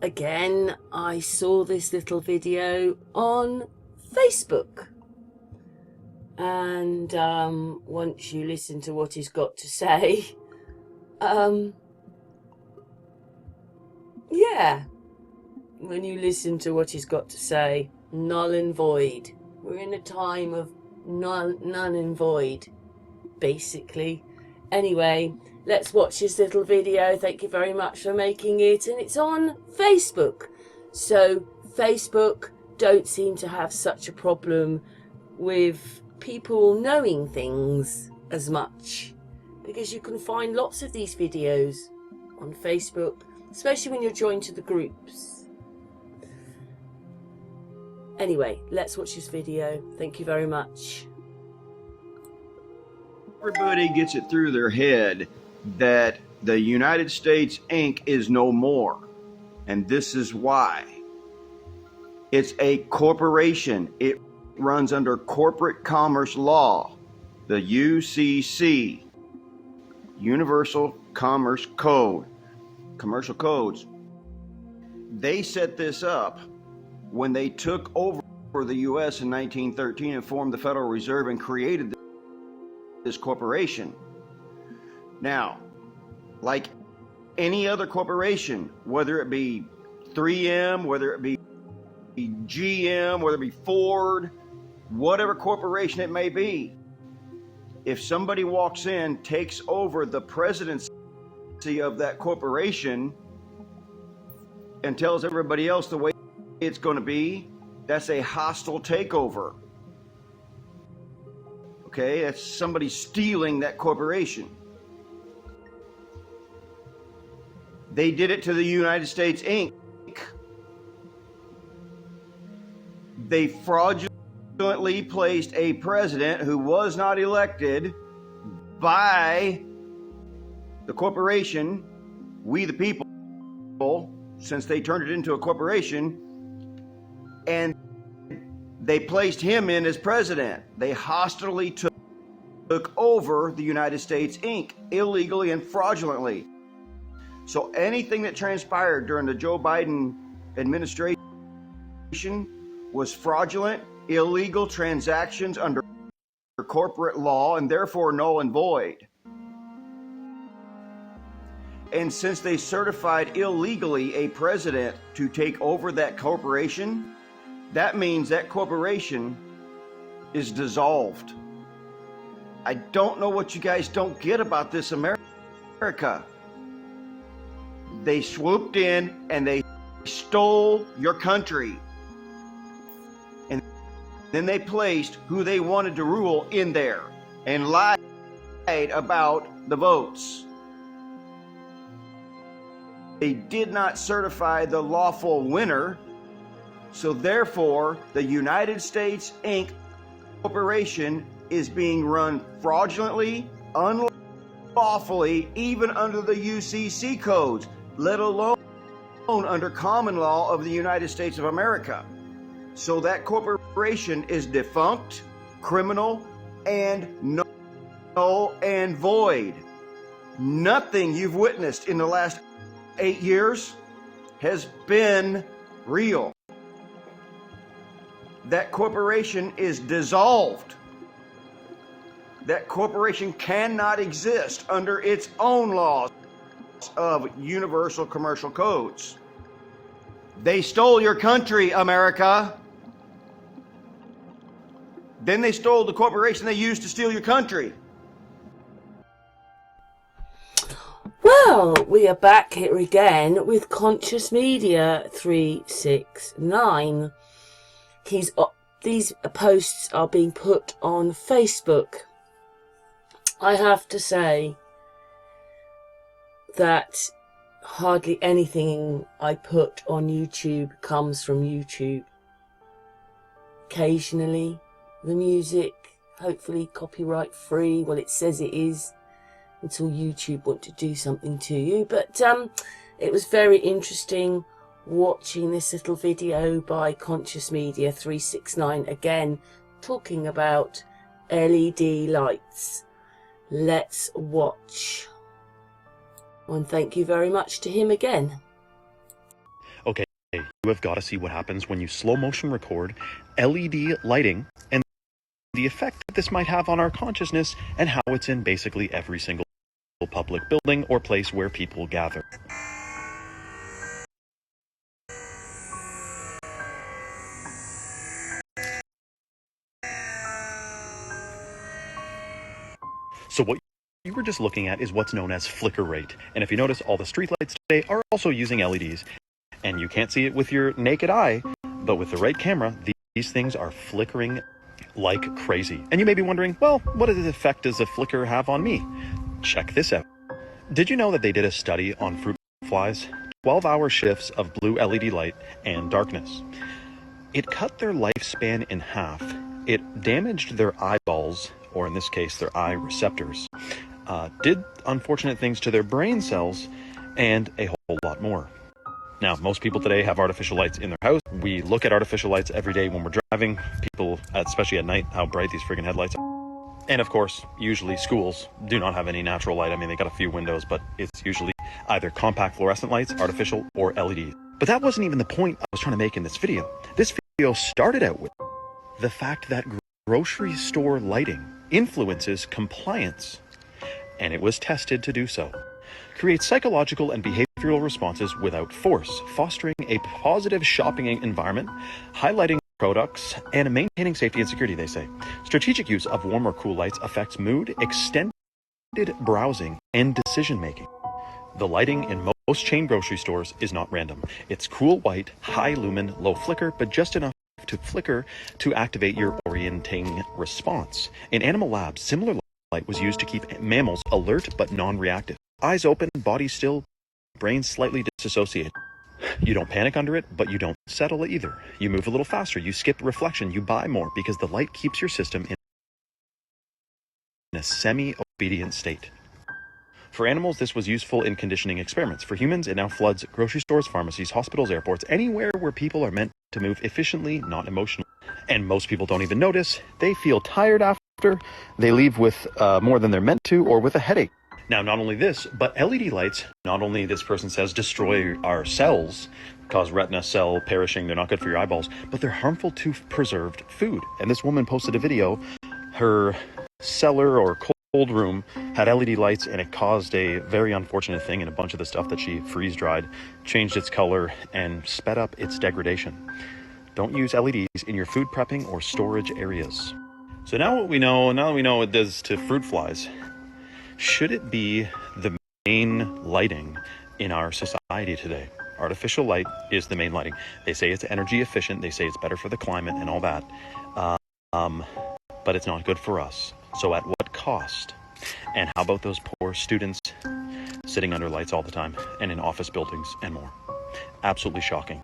again, I saw this little video on Facebook. And once you listen to what he's got to say, yeah, when you listen to what he's got to say, null and void. We're in a time of null and void, basically. Anyway, let's watch this little video. Thank you very much for making it. And it's on Facebook. So Facebook don't seem to have such a problem with people knowing things as much, because you can find lots of these videos on Facebook, especially when you're joined to the groups. Anyway, let's watch this video. Thank you very much. Everybody gets it through their head that the United States Inc. is no more. And this is why. It's a corporation. It runs under corporate commerce law, the UCC, Universal Commerce Code, commercial codes. They set this up when they took over the U.S. in 1913 and formed the Federal Reserve and created this corporation. Now, like any other corporation, whether it be 3M, whether it be GM, whether it be Ford, whatever corporation it may be, if somebody walks in, takes over the presidency of that corporation and tells everybody else the way it's going to be, that's a hostile takeover. Okay, that's somebody stealing that corporation. They did it to the United States Inc. They fraudulently placed a president who was not elected by the corporation, we the people, since they turned it into a corporation, and they placed him in as president. They hostilely took over the United States Inc. illegally and fraudulently. So anything that transpired during the Joe Biden administration was fraudulent, illegal transactions under corporate law, and therefore null and void. And since they certified illegally a president to take over that corporation, that means that corporation is dissolved. I don't know what you guys don't get about this America. They swooped in and they stole your country. And then they placed who they wanted to rule in there and lied about the votes. They did not certify the lawful winner, so therefore the United States Inc. corporation is being run fraudulently, unlawfully, even under the UCC codes, let alone under common law of the United States of America. So that corporation is defunct, criminal, and null and void. Nothing you've witnessed in the last 8 years has been real. That corporation is dissolved. That corporation cannot exist under its own laws of universal commercial codes. They stole your country, America. Then they stole the corporation they used to steal your country. Well, we are back here again with Conscious Media 369. These posts are being put on Facebook. I have to say that hardly anything I put on YouTube comes from YouTube. Occasionally, the music, hopefully copyright free. Well, it says it is, until YouTube want to do something to you. But it was very interesting watching this little video by Conscious Media 369, again talking about LED lights. Let's watch. And thank you very much to him again. Okay. have got to see what happens when you slow motion record LED lighting and the effect that this might have on our consciousness and how it's in basically every single public building or place where people gather. So what you were just looking at is what's known as flicker rate. And if you notice, all the streetlights today are also using LEDs. And you can't see it with your naked eye, but with the right camera, these things are flickering like crazy. And you may be wondering, well, what effect does a flicker have on me? Check this out. Did you know that they did a study on fruit flies? 12-hour shifts of blue LED light and darkness. It cut their lifespan in half. It damaged their eyeballs, or in this case, their eye receptors, did unfortunate things to their brain cells, and a whole lot more. Now, most people today have artificial lights in their house. We look at artificial lights every day when we're driving. People, especially at night, how bright these friggin' headlights are. And of course, usually schools do not have any natural light. I mean, they got a few windows, but it's usually either compact fluorescent lights, artificial, or LED. But that wasn't even the point I was trying to make in this video. This video started out with the fact that grocery store lighting influences compliance, and it was tested to do so. Creates psychological and behavioral responses without force, fostering a positive shopping environment, highlighting products, and maintaining safety and security, they say. Strategic use of warm or cool lights affects mood, extended browsing, and decision-making. The lighting in most chain grocery stores is not random. It's cool white, high lumen, low flicker, but just enough to flicker to activate your orienting response. In animal labs, similar light was used to keep mammals alert but non-reactive. Eyes open, body still, brain slightly disassociated. You don't panic under it, but you don't settle either. You move a little faster, you skip reflection, you buy more because the light keeps your system in a semi-obedient state. For animals, this was useful in conditioning experiments. For humans, it now floods grocery stores, pharmacies, hospitals, airports, anywhere where people are meant to move efficiently, not emotionally. And most people don't even notice. They feel tired after. They leave with more than they're meant to, or with a headache. Now, not only this, but LED lights, not only, this person says, destroy our cells, cause retina cell perishing, they're not good for your eyeballs, but they're harmful to preserved food. And this woman posted a video, her cellar or cold room had LED lights, and it caused a very unfortunate thing, and a bunch of the stuff that she freeze-dried changed its color and sped up its degradation. Don't use LEDs in your food prepping or storage areas. So now that we know what it does to fruit flies, should it be the main lighting in our society today? Artificial light is the main lighting. They say it's energy efficient. They say it's better for the climate and all that. But it's not good for us. So at what cost? And how about those poor students sitting under lights all the time and in office buildings and more? Absolutely shocking.